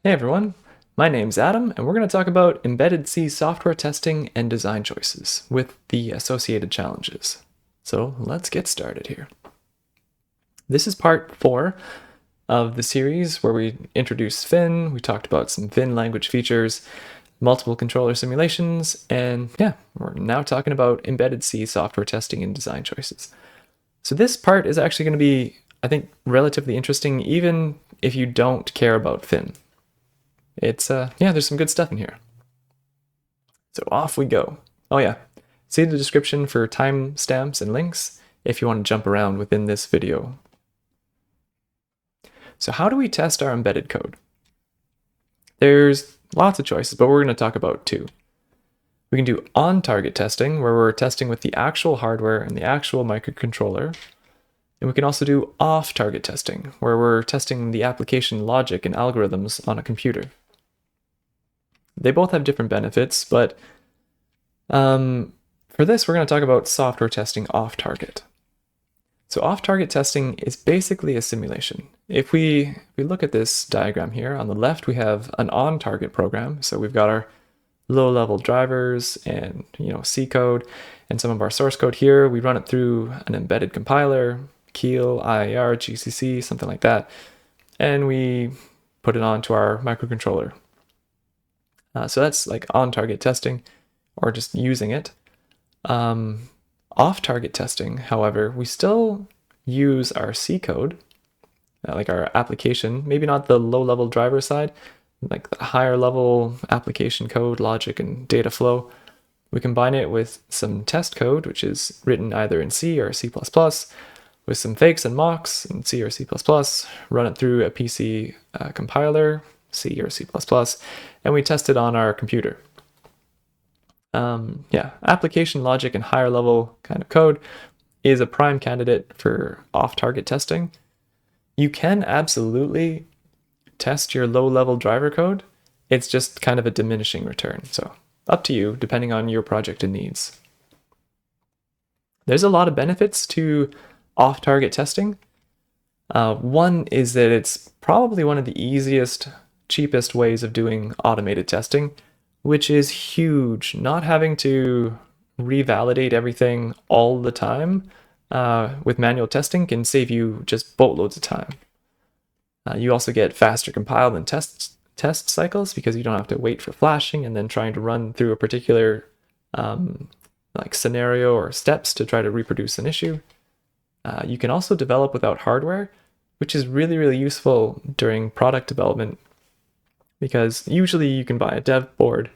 Hey everyone, my name's Adam, and we're going to talk about embedded C software testing and design choices with the associated challenges. So let's get started here. This is part 4 of the series where we introduced Fin, we talked about some Fin language features, multiple controller simulations, and yeah, we're now talking about embedded C software testing and design choices. So this part is actually going to be, I think, relatively interesting even if you don't care about Fin. There's some good stuff in here. So off we go. Oh yeah, see the description for timestamps and links if you want to jump around within this video. So how do we test our embedded code? There's lots of choices, but we're going to talk about 2. We can do on-target testing, where we're testing with the actual hardware and the actual microcontroller. And we can also do off-target testing, where we're testing the application logic and algorithms on a computer. They both have different benefits, but for this, we're going to talk about software testing off-target. So off-target testing is basically a simulation. If we look at this diagram here, on the left we have an on-target program. So we've got our low-level drivers and C code and some of our source code here. We run it through an embedded compiler, Keel, IAR, GCC, something like that, and we put it onto our microcontroller. So that's like on-target testing, or just using it. Off-target testing, however, we still use our C code, like our application, maybe not the low-level driver side, like the higher level application code, logic, and data flow. We combine it with some test code, which is written either in C or C++, with some fakes and mocks in C or C++, run it through a PC compiler, C or C++, and we test it on our computer. Application logic and higher level kind of code is a prime candidate for off-target testing. You can absolutely test your low-level driver code. It's just kind of a diminishing return. So up to you, depending on your project and needs. There's a lot of benefits to off-target testing. One is that it's probably one of the easiest, cheapest ways of doing automated testing, which is huge. Not having to revalidate everything all the time with manual testing can save you just boatloads of time. You also get faster compile and test cycles because you don't have to wait for flashing and then trying to run through a particular scenario or steps to try to reproduce an issue. You can also develop without hardware, which is really, really useful during product development, because usually you can buy a dev board,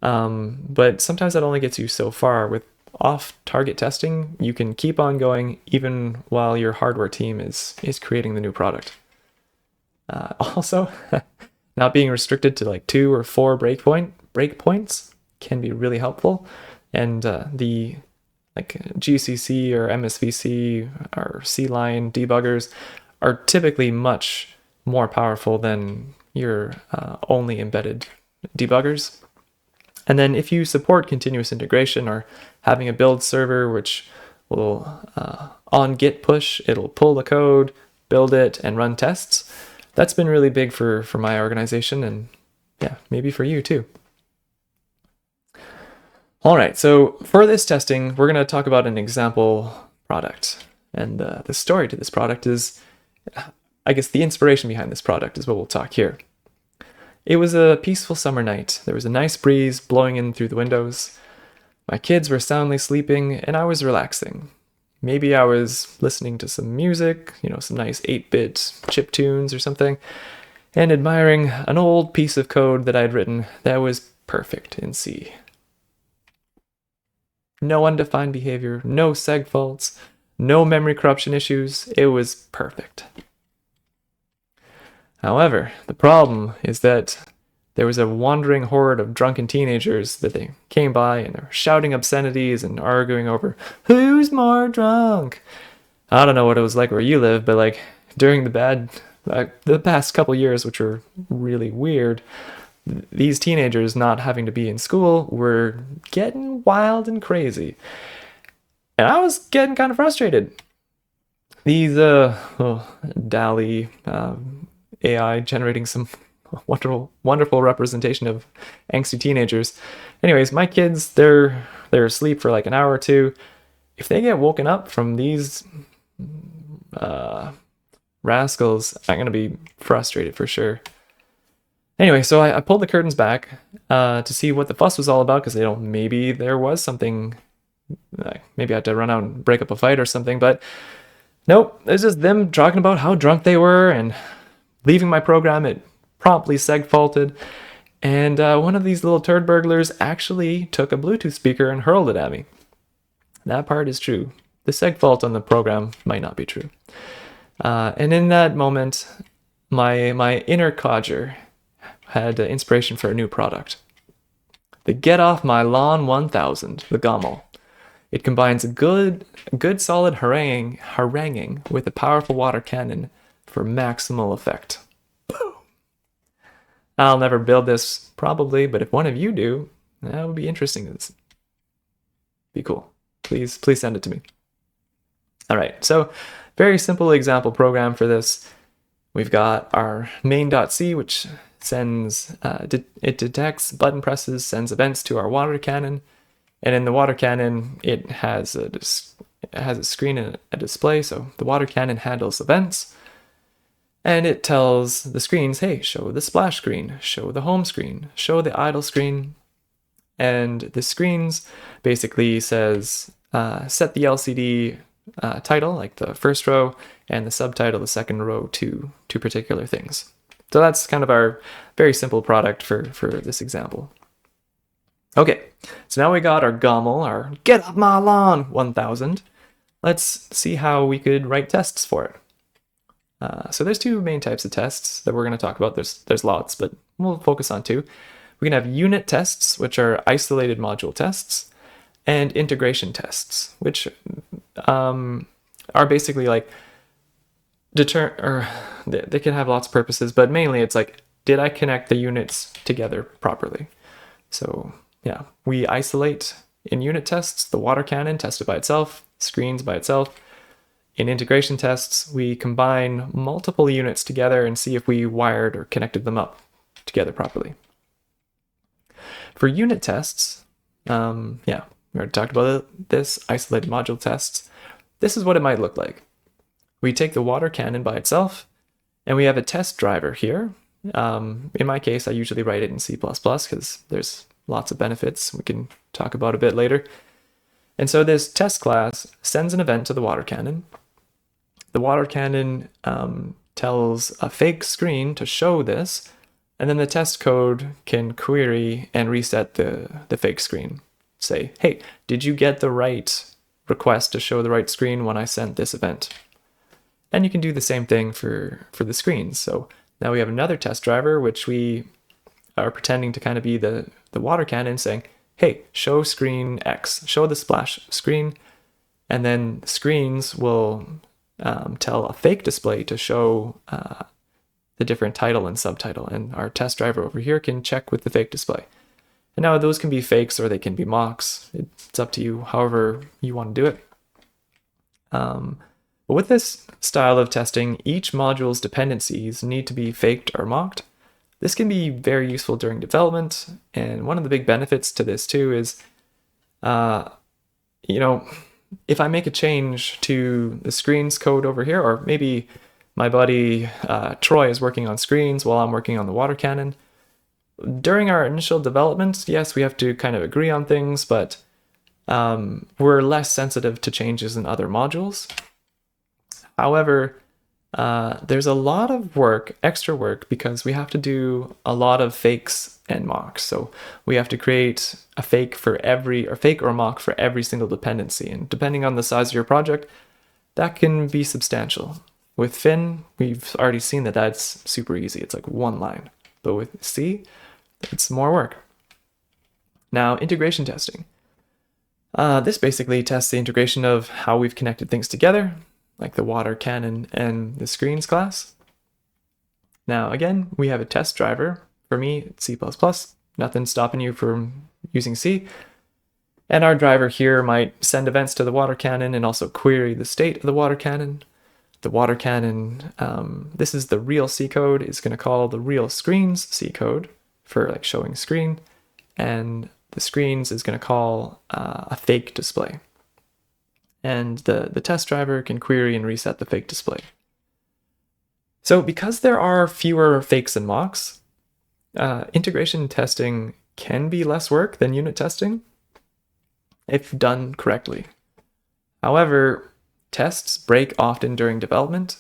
but sometimes that only gets you so far. With off-target testing, you can keep on going even while your hardware team is creating the new product. Also, not being restricted to like 2 or 4 breakpoints can be really helpful, and the GCC or MSVC or C-line debuggers are typically much more powerful than your only embedded debuggers. And then if you support continuous integration or having a build server, which will on git push, it'll pull the code, build it, and run tests. That's been really big for my organization, and yeah, maybe for you too. All right, so for this testing, we're going to talk about an example product. And the story to this product is, I guess the inspiration behind this product is what we'll talk here. It was a peaceful summer night. There was a nice breeze blowing in through the windows. My kids were soundly sleeping, and I was relaxing. Maybe I was listening to some music, some nice 8-bit chiptunes or something, and admiring an old piece of code that I'd written that was perfect in C. No undefined behavior, no seg faults, no memory corruption issues. It was perfect. However, the problem is that there was a wandering horde of drunken teenagers that they came by, and they're shouting obscenities and arguing over who's more drunk. I don't know what it was like where you live, but during the past couple years, which were really weird, these teenagers not having to be in school were getting wild and crazy. And I was getting kind of frustrated. These DALL-E AI generating some wonderful representation of angsty teenagers. Anyways, my kids, they're asleep for like an hour or two. If they get woken up from these rascals, I'm gonna be frustrated for sure. Anyway, so I pulled the curtains back to see what the fuss was all about, because maybe there was something. Maybe I had to run out and break up a fight or something, but nope, it's just them talking about how drunk they were and leaving my program. It promptly seg faulted, and one of these little turd burglars actually took a Bluetooth speaker and hurled it at me. That part is true. The seg fault on the program might not be true. And in that moment, my inner codger had inspiration for a new product. The Get Off My Lawn 1000, the GOML. It combines a good solid haranguing with a powerful water cannon for maximal effect. Boom. I'll never build this, probably, but if one of you do, that would be interesting. Be cool. Please send it to me. All right, so very simple example program for this. We've got our main.c, which sends, it detects button presses, sends events to our water cannon. And in the water cannon, it has a screen and a display. So the water cannon handles events. And it tells the screens, hey, show the splash screen, show the home screen, show the idle screen. And the screens basically says, set the LCD title, like the first row, and the subtitle, the second row, to particular things. So that's kind of our very simple product for this example. Okay, so now we got our GOML, our Get Off My Lawn 1000. Let's see how we could write tests for it. So there's two main types of tests that we're going to talk about. There's lots, but we'll focus on two. We can have unit tests, which are isolated module tests, and integration tests, which are basically like they can have lots of purposes, but mainly it's like, did I connect the units together properly? So yeah, we isolate in unit tests the water cannon tested by itself, screens by itself. In integration tests, we combine multiple units together and see if we wired or connected them up together properly. For unit tests, we already talked about this, isolated module tests. This is what it might look like. We take the water cannon by itself, and we have a test driver here. In my case, I usually write it in C++ because there's lots of benefits we can talk about a bit later. And so this test class sends an event to the water cannon. The water cannon tells a fake screen to show this, and then the test code can query and reset the fake screen. Say, hey, did you get the right request to show the right screen when I sent this event? And you can do the same thing for the screens. So now we have another test driver, which we are pretending to kind of be the water cannon, saying, hey, show screen X, show the splash screen. And then the screens will tell a fake display to show the different title and subtitle. And our test driver over here can check with the fake display. And now those can be fakes or they can be mocks. It's up to you, however you want to do it. But with this style of testing, each module's dependencies need to be faked or mocked. This can be very useful during development. And one of the big benefits to this too is, if I make a change to the screens code over here, or maybe my buddy Troy is working on screens while I'm working on the water cannon. During our initial development, yes, we have to kind of agree on things, but we're less sensitive to changes in other modules. However, there's a lot of extra work, because we have to do a lot of fakes and mocks. So we have to create a fake or mock for every single dependency. And depending on the size of your project, that can be substantial. With Fin, we've already seen that that's super easy. It's like one line. But with C, it's more work. Now, integration testing. This basically tests the integration of how we've connected things together, like the water cannon and the screens class. Now, again, we have a test driver. For me, it's C++. Nothing stopping you from using C. And our driver here might send events to the water cannon and also query the state of the water cannon. the water cannon, this is the real C code, is going to call the real screens C code for like showing screen, and the screens is going to call a fake display. And the test driver can query and reset the fake display. So because there are fewer fakes and mocks, integration testing can be less work than unit testing if done correctly. However, tests break often during development.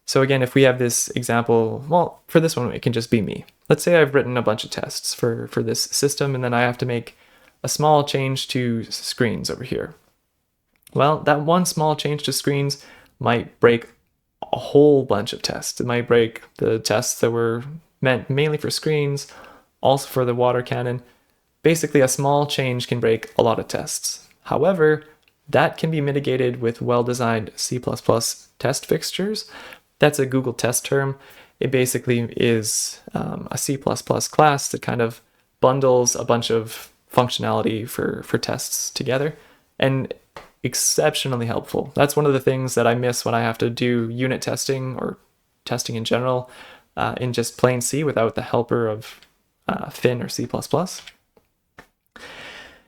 So again, if we have this example, well, for this one, it can just be me. Let's say I've written a bunch of tests for this system, and then I have to make a small change to screens over here. Well, that one small change to screens might break a whole bunch of tests. It might break the tests that were meant mainly for screens, also for the water cannon. Basically, a small change can break a lot of tests. However, that can be mitigated with well-designed C++ test fixtures. That's a Google test term. It basically is a C++ class that kind of bundles a bunch of functionality for tests together, and exceptionally helpful. That's one of the things that I miss when I have to do unit testing or testing in general in just plain C without the helper of fin or C++.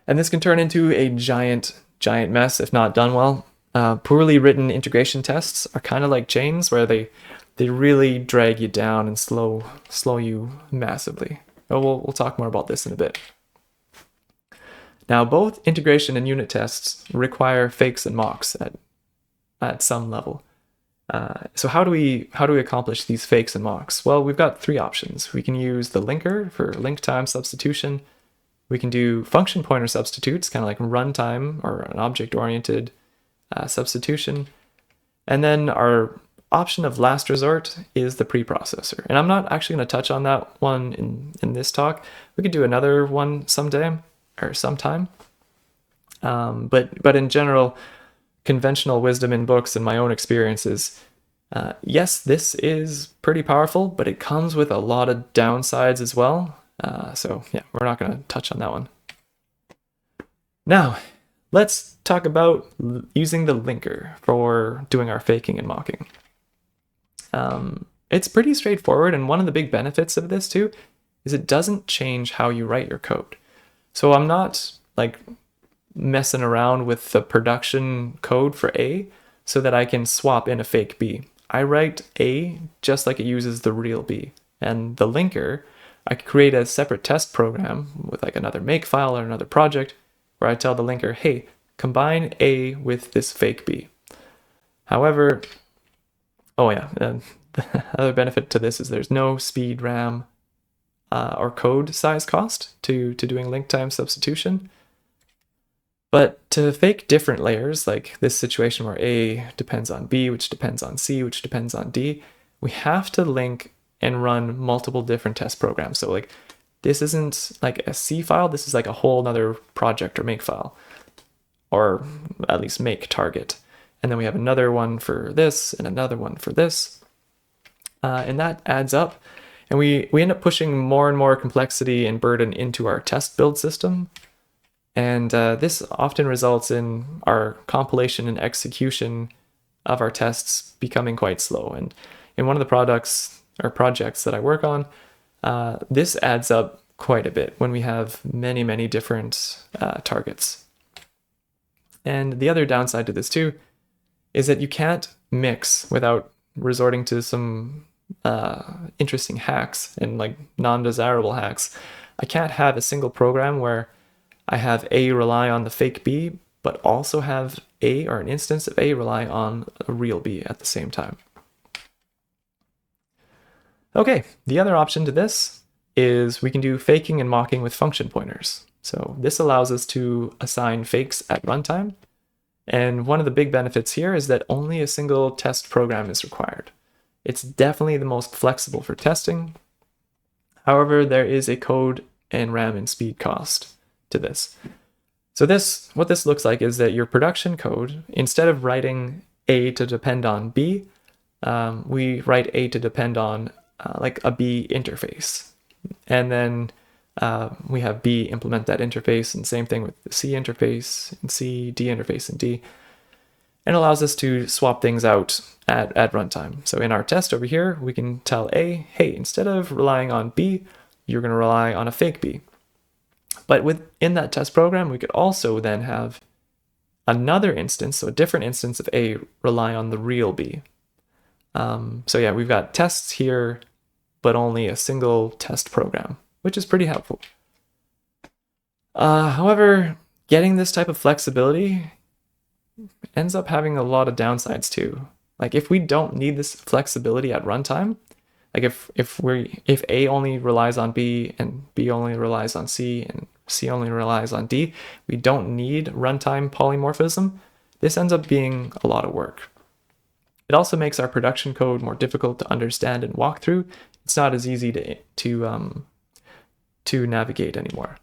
And this can turn into a giant mess if not done well. Poorly written integration tests are kind of like chains where they really drag you down and slow you massively. We'll talk more about this in a bit. Now, both integration and unit tests require fakes and mocks at some level. So how do we accomplish these fakes and mocks? Well, we've got three options. We can use the linker for link time substitution. We can do function pointer substitutes, kind of like runtime or an object-oriented substitution. And then our option of last resort is the preprocessor. And I'm not actually going to touch on that one in this talk. We could do another one someday or sometime. But in general, conventional wisdom in books and my own experiences, yes, this is pretty powerful, but it comes with a lot of downsides as well. So yeah, we're not going to touch on that one. Now, let's talk about using the linker for doing our faking and mocking. It's pretty straightforward, and one of the big benefits of this too is it doesn't change how you write your code. So I'm not like messing around with the production code for A so that I can swap in a fake B. I write A just like it uses the real B. And the linker, I could create a separate test program with like another makefile or another project where I tell the linker, hey, combine A with this fake B. However, the other benefit to this is there's no speed, RAM, or code size cost to doing link time substitution. But to fake different layers, like this situation where A depends on B, which depends on C, which depends on D, we have to link and run multiple different test programs. So like this isn't like a C file, this is like a whole nother project or makefile, or at least make target. And then we have another one for this and another one for this. And that adds up. And we end up pushing more and more complexity and burden into our test build system. And this often results in our compilation and execution of our tests becoming quite slow. And in one of the products or projects that I work on, this adds up quite a bit when we have many different targets. And the other downside to this too is that you can't mix without resorting to some interesting hacks and like non-desirable hacks. I can't have a single program where I have A rely on the fake B, but also have A or an instance of A rely on a real B at the same time. Okay, the other option to this is we can do faking and mocking with function pointers. So this allows us to assign fakes at runtime. And one of the big benefits here is that only a single test program is required. It's definitely the most flexible for testing. However, there is a code and RAM and speed cost to this. So what this looks like is that your production code, instead of writing A to depend on B, we write A to depend on like a B interface. And then we have B implement that interface, and same thing with the C interface, and C, D interface, and D. and allows us to swap things out at runtime. So in our test over here, we can tell A, hey, instead of relying on B, you're going to rely on a fake B. But within that test program, we could also then have another instance, so a different instance of A rely on the real B. So yeah, we've got tests here, but only a single test program, which is pretty helpful. However, getting this type of flexibility ends up having a lot of downsides too. Like if we don't need this flexibility at runtime, like if A only relies on B and B only relies on C and C only relies on D, we don't need runtime polymorphism. This ends up being a lot of work. It also makes our production code more difficult to understand and walk through. It's not as easy to navigate anymore.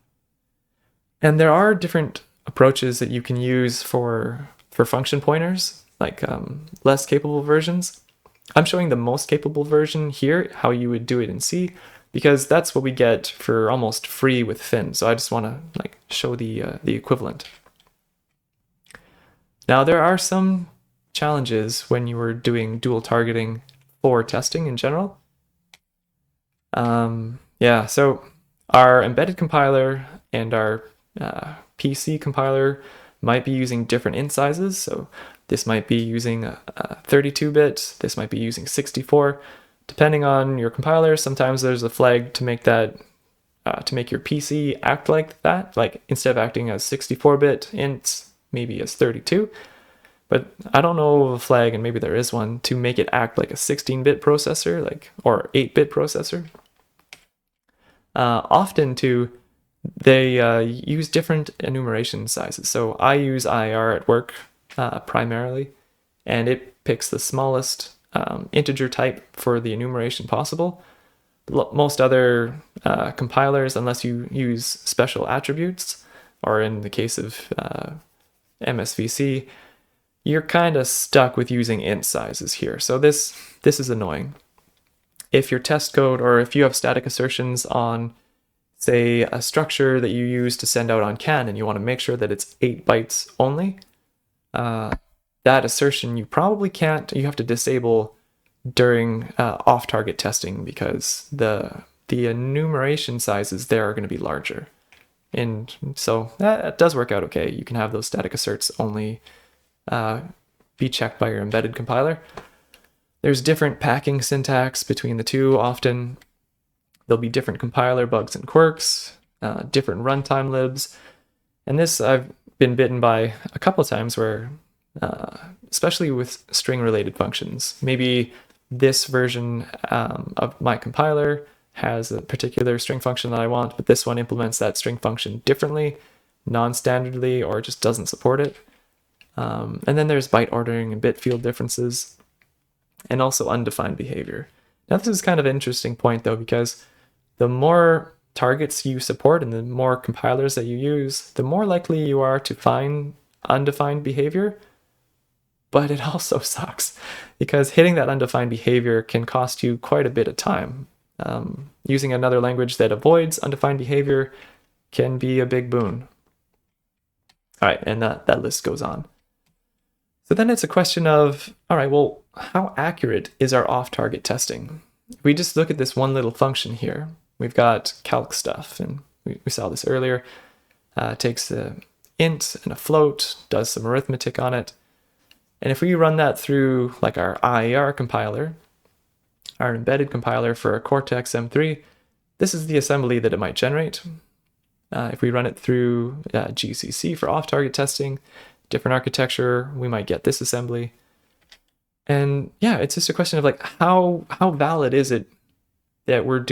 And there are different approaches that you can use for function pointers, like less capable versions. I'm showing the most capable version here, how you would do it in C, because that's what we get for almost free with fin. So I just want to show the equivalent. Now there are some challenges when you were doing dual targeting for testing in general. Yeah, so our embedded compiler and our PC compiler might be using different int sizes. So this might be using a 32-bit, this might be using 64. Depending on your compiler, sometimes there's a flag to make that to make your PC act like that, like instead of acting as 64-bit ints, maybe as 32. But I don't know of a flag, and maybe there is one, to make it act like a 16-bit processor, or 8-bit processor. Often too, they use different enumeration sizes. So I use IR at work primarily, and it picks the smallest integer type for the enumeration possible. Most other compilers, unless you use special attributes, or in the case of MSVC, you're kind of stuck with using int sizes here. So this is annoying. If your test code, or if you have static assertions on, say, a structure that you use to send out on CAN, and you want to make sure that it's 8 bytes only, that assertion you probably can't, you have to disable during off-target testing, because the enumeration sizes there are going to be larger. And so that does work out okay. You can have those static asserts only be checked by your embedded compiler. There's different packing syntax between the two. Often there'll be different compiler bugs and quirks, different runtime libs. And this I've been bitten by a couple of times where, especially with string-related functions, maybe this version of my compiler has a particular string function that I want, but this one implements that string function differently, non-standardly, or just doesn't support it. And then there's byte ordering and bit field differences, and also undefined behavior. Now this is kind of an interesting point though, because the more targets you support and the more compilers that you use, the more likely you are to find undefined behavior. But it also sucks, because hitting that undefined behavior can cost you quite a bit of time. Using another language that avoids undefined behavior can be a big boon. All right, and that list goes on. So then it's a question of, all right, well, how accurate is our off-target testing? If we just look at this one little function here, we've got calc stuff, and we saw this earlier. Takes an int and a float, does some arithmetic on it. And if we run that through like our IAR compiler, our embedded compiler for a Cortex M3, this is the assembly that it might generate. If we run it through GCC for off-target testing, different architecture, we might get this assembly. And yeah, it's just a question of like how valid is it that we're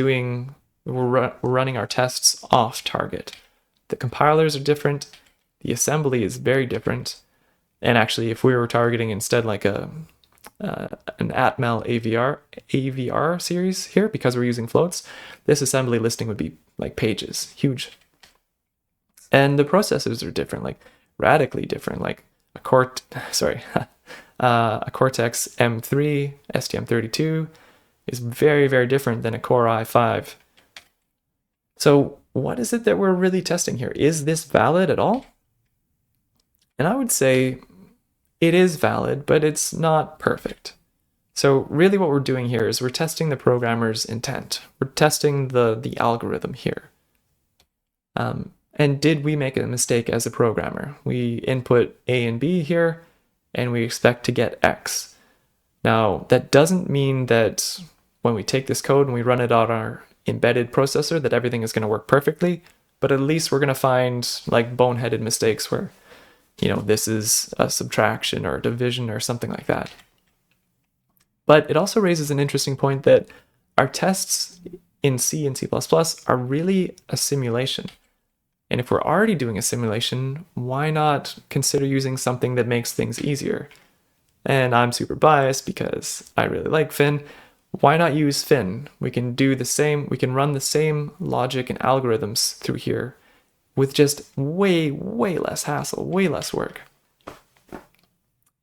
running our tests off-target? The compilers are different, the assembly is very different. And actually, if we were targeting instead like an Atmel AVR series here, because we're using floats, this assembly listing would be like pages, huge. And the processors are different, like radically different. Like a Cortex M3 STM32 is very, very different than a Core i5. So what is it that we're really testing here? Is this valid at all? And I would say it is valid, but it's not perfect. So really what we're doing here is we're testing the programmer's intent. We're testing the algorithm here. And did we make a mistake as a programmer? We input A and B here, and we expect to get X. Now, that doesn't mean that when we take this code and we run it on our embedded processor that everything is going to work perfectly, but at least we're going to find like boneheaded mistakes where, this is a subtraction or a division or something like that. But it also raises an interesting point that our tests in C and C++ are really a simulation. And if we're already doing a simulation, why not consider using something that makes things easier? And I'm super biased because I really like Fin. Why not use Fin? We can run the same logic and algorithms through here with just way, way less hassle, way less work.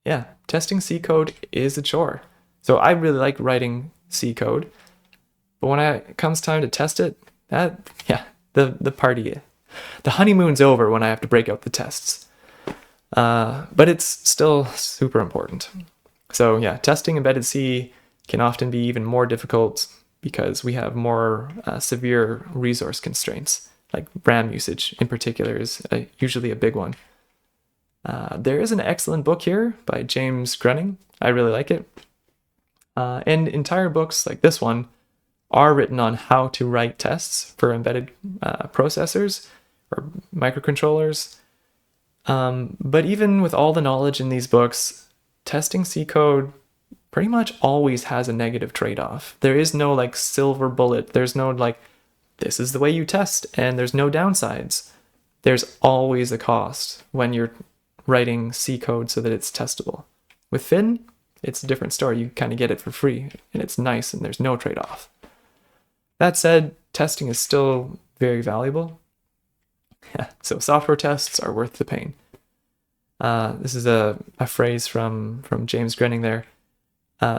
Yeah, testing C code is a chore. So I really like writing C code, but when it comes time to test it, the honeymoon's over when I have to break out the tests. But it's still super important. So yeah, testing embedded C can often be even more difficult because we have more severe resource constraints, like RAM usage in particular is usually a big one. There is an excellent book here by James Grunning. I really like it. And entire books like this one are written on how to write tests for embedded processors or microcontrollers. But even with all the knowledge in these books, testing C code pretty much always has a negative trade-off. There is no like silver bullet. There's no like, this is the way you test and there's no downsides. There's always a cost when you're writing C code so that it's testable. With Fin, it's a different story. You kind of get it for free and it's nice and there's no trade-off. That said, testing is still very valuable. So software tests are worth the pain. This is a phrase from James Grunning there.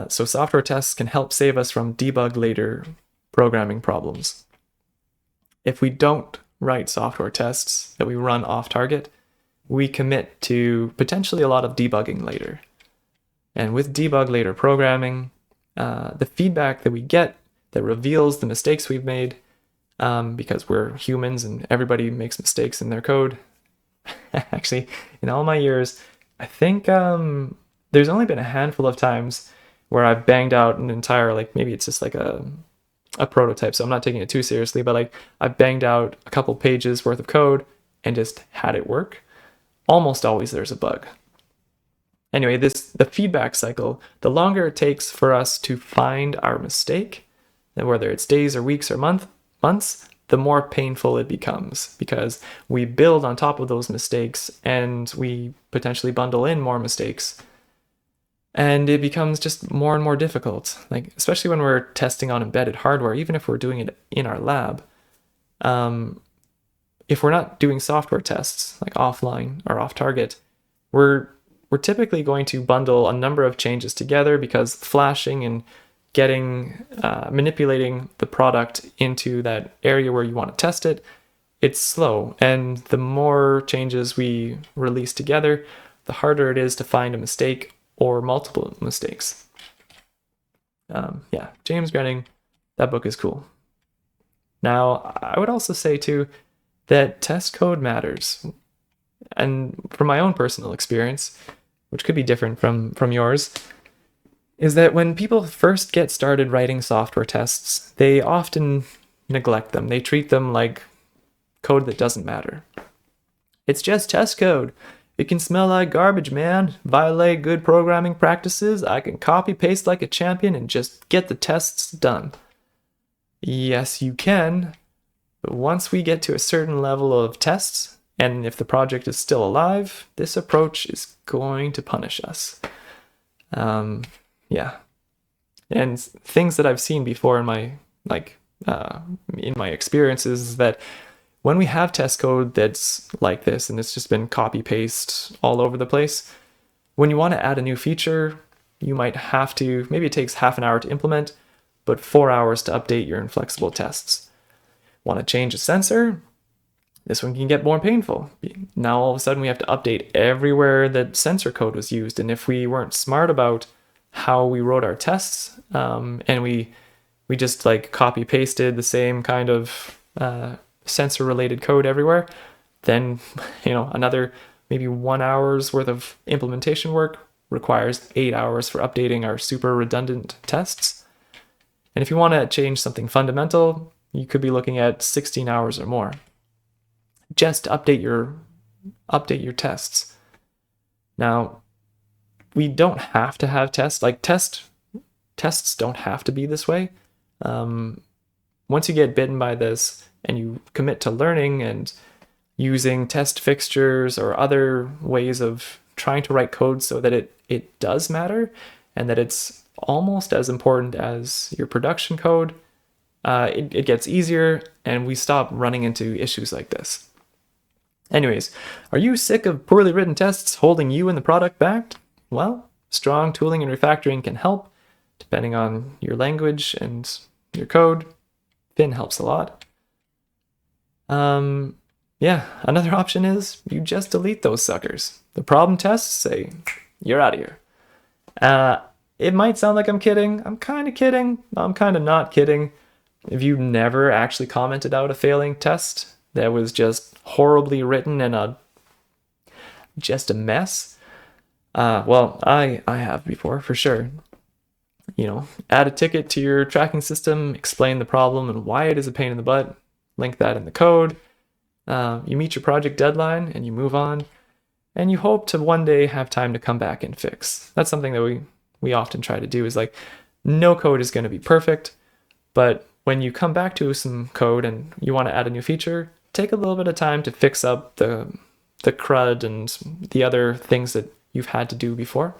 So software tests can help save us from debug later programming problems. If we don't write software tests that we run off target, we commit to potentially a lot of debugging later. And with debug later programming, the feedback that we get that reveals the mistakes we've made, because we're humans and everybody makes mistakes in their code. Actually, in all my years, I think there's only been a handful of times where I've banged out an entire, like maybe it's just like a prototype, so I'm not taking it too seriously, but like I've banged out a couple pages worth of code and just had it work. Almost always there's a bug. Anyway, the feedback cycle, the longer it takes for us to find our mistake, whether it's days or weeks or months, the more painful it becomes because we build on top of those mistakes and we potentially bundle in more mistakes. And it becomes just more and more difficult, like especially when we're testing on embedded hardware, even if we're doing it in our lab. If we're not doing software tests, like offline or off target, we're typically going to bundle a number of changes together because flashing and manipulating the product into that area where you want to test it, it's slow. And the more changes we release together, the harder it is to find a mistake or multiple mistakes. James Grunning, that book is cool. Now, I would also say too that test code matters. And from my own personal experience, which could be different from yours, is that when people first get started writing software tests, they often neglect them. They treat them like code that doesn't matter. It's just test code. It can smell like garbage, man. Violate good programming practices. I can copy paste like a champion and just get the tests done. Yes, you can. But once we get to a certain level of tests, and if the project is still alive, this approach is going to punish us. And things that I've seen before in my experiences is that when we have test code that's like this and it's just been copy paste all over the place, when you want to add a new feature, you might have to, maybe it takes half an hour to implement, but 4 hours to update your inflexible tests. Want to change a sensor? This one can get more painful. Now all of a sudden we have to update everywhere that sensor code was used. And if we weren't smart about how we wrote our tests, and we just like copy pasted the same kind of sensor related code everywhere, then another maybe 1 hour's worth of implementation work requires 8 hours for updating our super redundant tests. And if you want to change something fundamental, you could be looking at 16 hours or more just to update your tests. Now, we don't have to have tests. Like tests don't have to be this way. Once you get bitten by this and you commit to learning and using test fixtures or other ways of trying to write code so that it does matter and that it's almost as important as your production code, it gets easier and we stop running into issues like this. Anyways, are you sick of poorly written tests holding you and the product back? Well, strong tooling and refactoring can help, depending on your language and your code. Fin helps a lot. Yeah, another option is you just delete those suckers. The problem tests say, you're out of here. It might sound like I'm kidding. I'm kind of kidding. I'm kind of not kidding. If you never actually commented out a failing test that was just horribly written and just a mess, well, I have before, for sure. Add a ticket to your tracking system, explain the problem and why it is a pain in the butt, link that in the code. You meet your project deadline and you move on, and you hope to one day have time to come back and fix. That's something that we often try to do, is like, no code is going to be perfect, but when you come back to some code and you want to add a new feature, take a little bit of time to fix up the crud and the other things that you've had to do before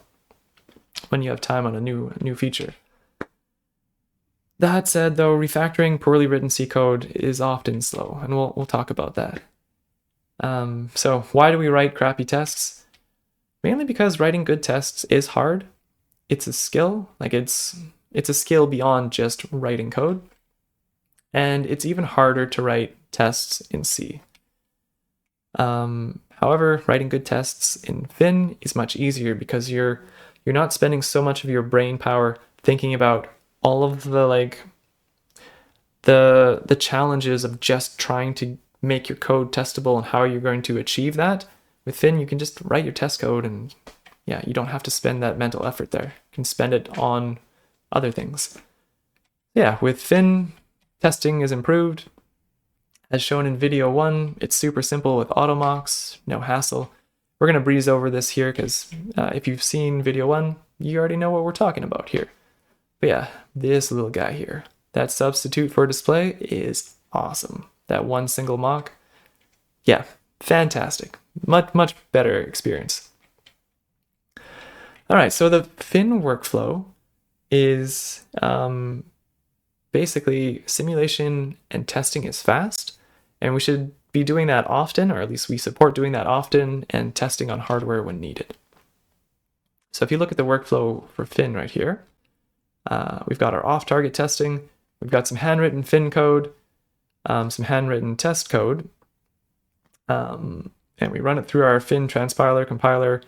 when you have time on a new feature. That said, though, refactoring poorly written C code is often slow, and we'll talk about that. So why do we write crappy tests? Mainly because writing good tests is hard. It's a skill. Like it's a skill beyond just writing code. And it's even harder to write tests in C. However, writing good tests in Fin is much easier because you're not spending so much of your brain power thinking about all of the challenges of just trying to make your code testable and how you're going to achieve that. With Fin, you can just write your test code and you don't have to spend that mental effort there. You can spend it on other things. Yeah, with Fin, testing is improved. As shown in video 1, it's super simple with auto mocks, no hassle. We're going to breeze over this here because if you've seen video 1, you already know what we're talking about here. But yeah, this little guy here, that substitute for display is awesome. That one single mock, yeah, fantastic. Much better experience. All right, so the Fin workflow is basically simulation and testing is fast, and we should be doing that often, or at least we support doing that often, and testing on hardware when needed. So if you look at the workflow for Fin right here, we've got our off-target testing, we've got some handwritten Fin code, some handwritten test code, and we run it through our Fin transpiler compiler.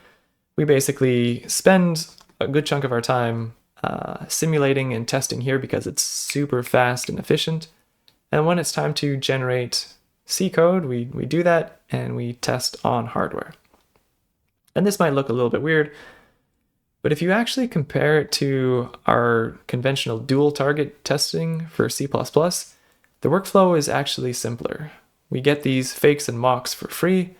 We basically spend a good chunk of our time simulating and testing here because it's super fast and efficient. And when it's time to generate C code, we do that and we test on hardware. And this might look a little bit weird, but if you actually compare it to our conventional dual target testing for C++, the workflow is actually simpler. We get these fakes and mocks for free,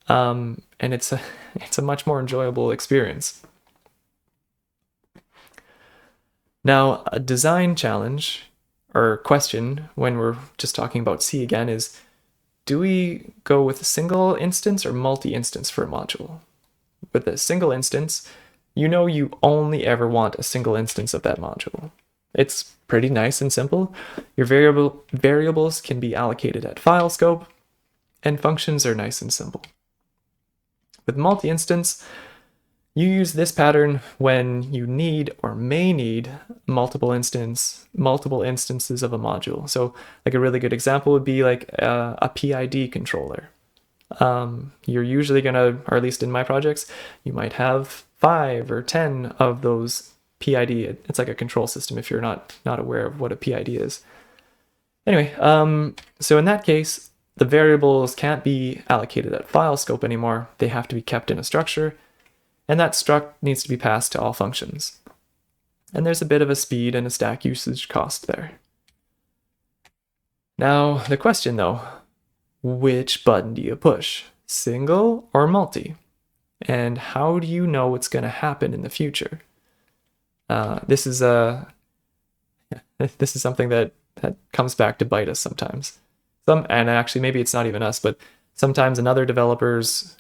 and it's a much more enjoyable experience. Now, a design challenge or question when we're just talking about C again is, do we go with a single instance or multi-instance for a module? With a single instance, you only ever want a single instance of that module. It's pretty nice and simple. Your variables can be allocated at file scope, and functions are nice and simple. With multi-instance, You use this pattern when you need or may need multiple instances of a module. So like a really good example would be like a PID controller. You're usually gonna, or at least in my projects, you might have 5 or 10 of those PID. It's like a control system if you're not aware of what a PID is. Anyway, so in that case, the variables can't be allocated at file scope anymore. They have to be kept in a structure, and that struct needs to be passed to all functions. And there's a bit of a speed and a stack usage cost there. Now, the question though, which button do you push? Single or multi? And how do you know what's going to happen in the future? This is something that comes back to bite us sometimes. And actually maybe it's not even us, but sometimes another developers,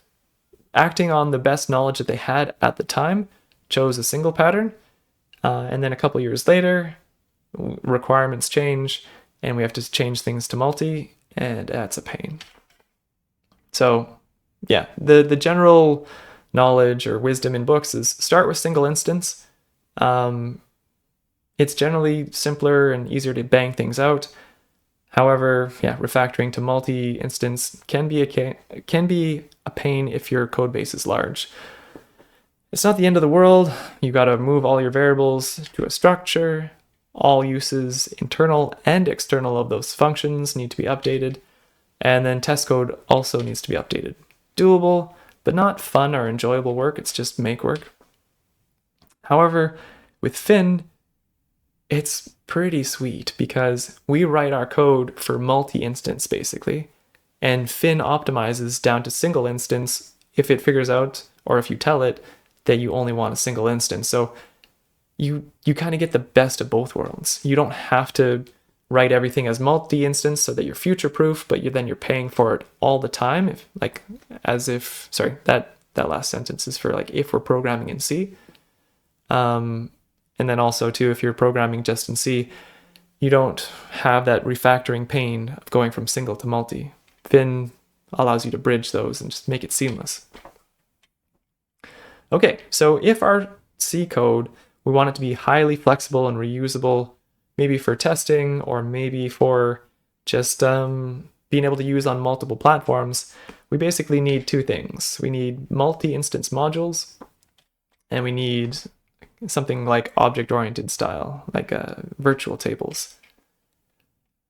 acting on the best knowledge that they had at the time, chose a single pattern, and then a couple years later, requirements change, and we have to change things to multi, and that's a pain. So yeah, the general knowledge or wisdom in books is start with single instance. It's generally simpler and easier to bang things out. However, yeah, refactoring to multi-instance can be a pain if your code base is large. It's not the end of the world. You got to move all your variables to a structure. All uses, internal and external, of those functions need to be updated. And then test code also needs to be updated. Doable, but not fun or enjoyable work. It's just make work. However, with Fin, it's pretty sweet because we write our code for multi-instance basically, and Fin optimizes down to single instance if it figures out, or if you tell it that you only want a single instance. So you kind of get the best of both worlds. You don't have to write everything as multi-instance so that you're future-proof, but then you're paying for it all the time. That last sentence is for like if we're programming in C. And then also too, if you're programming just in C, you don't have that refactoring pain of going from single to multi. Fin allows you to bridge those and just make it seamless. Okay, so if our C code, we want it to be highly flexible and reusable, maybe for testing or maybe for just being able to use on multiple platforms, we basically need two things. We need multi-instance modules, and we need something like object-oriented style, like virtual tables.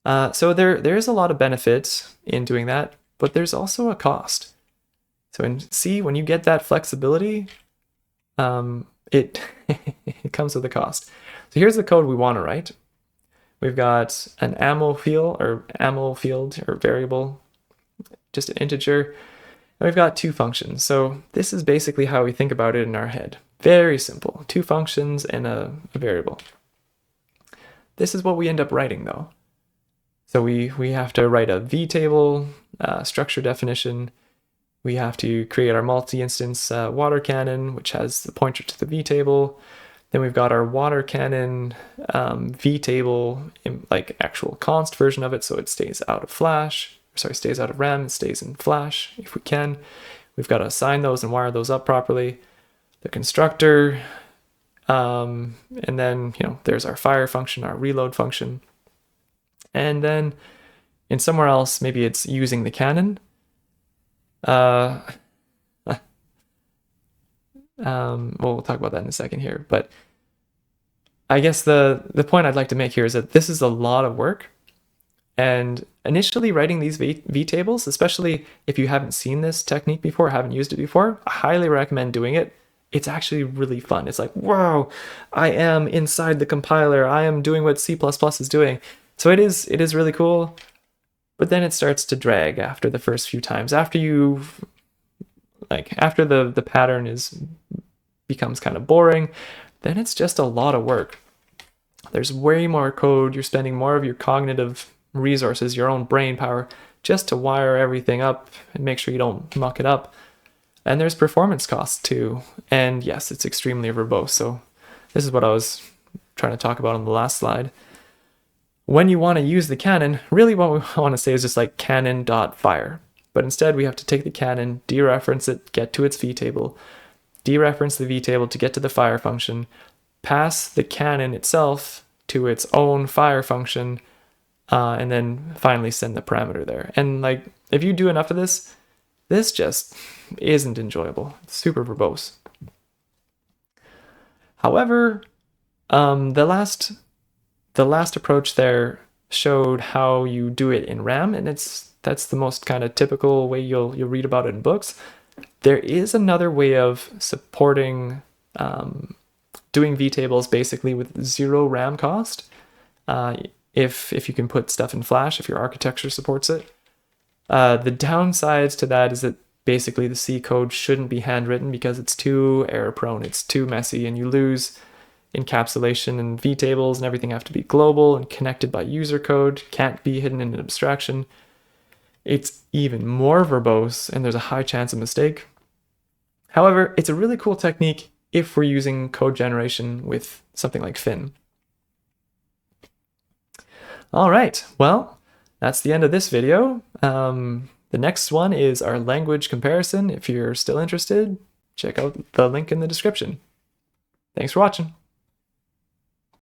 So there's a lot of benefits in doing that, but there's also a cost. So in C, when you get that flexibility, it it comes with a cost. So here's the code we want to write. We've got an ammo field or variable, just an integer, and we've got two functions. So this is basically how we think about it in our head. Very simple, two functions and a variable. This is what we end up writing though. So we have to write a vtable, structure definition. We have to create our multi-instance water cannon, which has the pointer to the vtable. Then we've got our water cannon vtable, like actual const version of it, so it stays out of stays out of RAM, it stays in Flash if we can. We've got to assign those and wire those up properly. The constructor, and then there's our fire function, our reload function, and then in somewhere else, maybe it's using the cannon. We'll talk about that in a second here, but I guess the point I'd like to make here is that this is a lot of work, and initially writing these vtables, especially if you haven't seen this technique before, haven't used it before, I highly recommend doing it. It's actually really fun. It's like, wow, I am inside the compiler. I am doing what C++ is doing. So it is really cool. But then it starts to drag after the first few times. After the pattern becomes kind of boring, then it's just a lot of work. There's way more code. You're spending more of your cognitive resources, your own brain power, just to wire everything up and make sure you don't muck it up. And there's performance costs too. And yes, it's extremely verbose. So this is what I was trying to talk about on the last slide. When you want to use the cannon, really what we want to say is just like cannon.fire. But instead we have to take the cannon, dereference it, get to its vtable, dereference the vtable to get to the fire function, pass the canon itself to its own fire function, and then finally send the parameter there. And like, if you do enough of this, this just isn't enjoyable. It's super verbose. However, the last approach there showed how you do it in RAM, and that's the most kind of typical way you'll read about it in books. There is another way of supporting doing vtables basically with 0 RAM cost. If you can put stuff in Flash, if your architecture supports it. The downsides to that is that basically the C code shouldn't be handwritten because it's too error prone, it's too messy, and you lose encapsulation, and vtables and everything have to be global and connected by user code, can't be hidden in an abstraction. It's even more verbose and there's a high chance of mistake. However, it's a really cool technique if we're using code generation with something like fin. All right, well, that's the end of this video. The next one is our language comparison. If you're still interested, check out the link in the description. Thanks for watching.